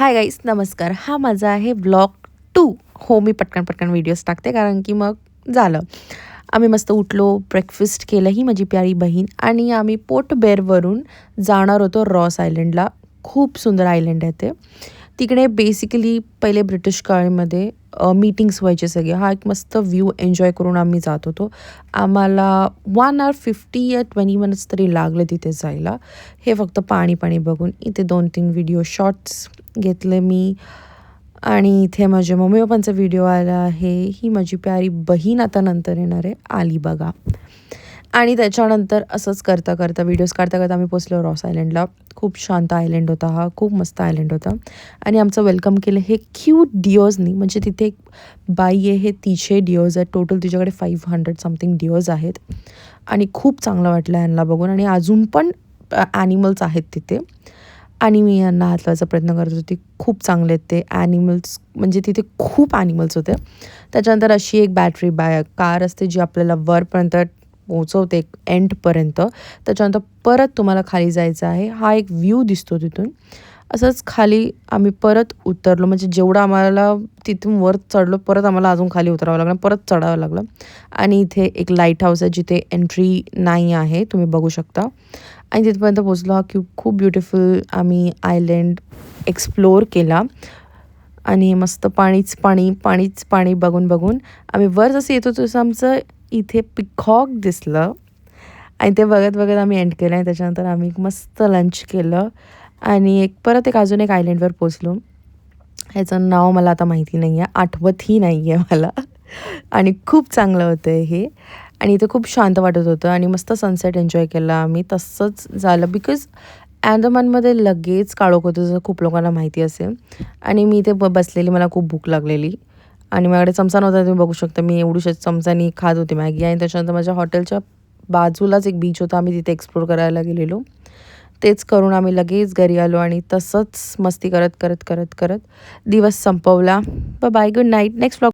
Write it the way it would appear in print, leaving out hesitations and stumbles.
Hi guys, नमस्कार. हा माझा आहे ब्लॉग 2. हो, मी पटकन व्हिडिओज टाकते कारण की मग झालं. आम्ही मस्त उठलो, ब्रेकफास्ट केलं, ही माझी प्यारी बहीण, आणि आम्ही पोर्ट बेअरवरून जाणार होतो रॉस आयलंडला. खूप सुंदर आयलंड आहे ते. तिकडे बेसिकली पहिले ब्रिटिश काळामध्ये मीटिंग्स व्हायचे सगळे. हा एक मस्त व्ह्यू एन्जॉय करून आम्ही जात होतो. आम्हाला 1 hour 50 या 20 मिनिट्स तरी लागले तिथे जायला. हे फक्त पाणी बघून. इथे 2-3 व्हिडिओ शॉर्ट्स घेतले मी, आणि इथे माझ्या मम्मी पप्पांचा व्हिडिओ आला आहे. ही माझी प्यारी बहीण आता नंतर येणार आहे, आली बघा. आणि त्याच्यानंतर असंच करता व्हिडिओज काढता आम्ही पोचलो रॉस आयलंडला. खूप शांत आयलंड होता हा, खूप मस्त आयलंड होता. आणि आमचं वेलकम केलं हे क्यूट डिओजनी. म्हणजे तिथे एक बाई आहे, हे तिचे डिओज आहेत. टोटल तिच्याकडे 500 समथिंग डिओज आहेत. आणि खूप चांगलं वाटलं यांना बघून. आणि अजून पण ॲनिमल्स आहेत तिथे, आणि मी यांना हात लावायचा प्रयत्न करत होती. खूप चांगले आहेत ते ॲनिमल्स, म्हणजे तिथे खूप ॲनिमल्स होते. त्याच्यानंतर अशी एक बॅटरी कार असते जी आपल्याला वरपर्यंत पोहोचवते, एंडपर्यंत. त्याच्यानंतर परत तुम्हाला खाली जायचं आहे. हा एक व्ह्यू दिसतो तिथून. असंच खाली आम्ही परत उतरलो, म्हणजे जेवढं आम्हाला तिथून वर चढलो, परत आम्हाला अजून खाली उतरावं लागलं, परत चढावं लागलं. आणि इथे एक लाईट हाऊस आहे जिथे एंट्री नाही आहे, तुम्ही बघू शकता. आणि तिथपर्यंत पोचलो. हा खूप ब्युटिफुल आम्ही आयलंड एक्सप्लोअर केला. आणि मस्त पाणीच पाणी बघून आम्ही वर जसं येतो तसं आमचं इथे पिकॉक दिसलं. आणि ते बघत आम्ही एंड केलं. आणि त्याच्यानंतर आम्ही मस्त लंच केलं, आणि परत अजून एक आयलंडवर पोचलो. ह्याचं नाव मला आता माहिती नाही आहे, आठवतही नाही आहे मला. आणि खूप चांगलं होतं हे. आणि इथे खूप शांत वाटत होतं, आणि मस्त सनसेट एन्जॉय केला आम्ही. तसंच झालं बिकॉज अंदमानमध्ये लगेच काळोख होतं, जसं खूप लोकांना माहिती असेल. आणि मी इथे बसलेली, मला खूप भूक लागलेली, आणि माझ्याकडे चमचा नव्हता. तुम्ही बघू शकता मी एवढ्याशाच चमचानी खात होते मॅगी. आणि त्याच्यानंतर माझ्या हॉटेलच्या बाजूलाच एक बीच होता, आम्ही तिथे एक्सप्लोर करायला गेलेलो. तेच करून आम्ही लगेच घरी आलो, आणि तसंच मस्ती करत दिवस संपवला. Bye, good night. Next vlog.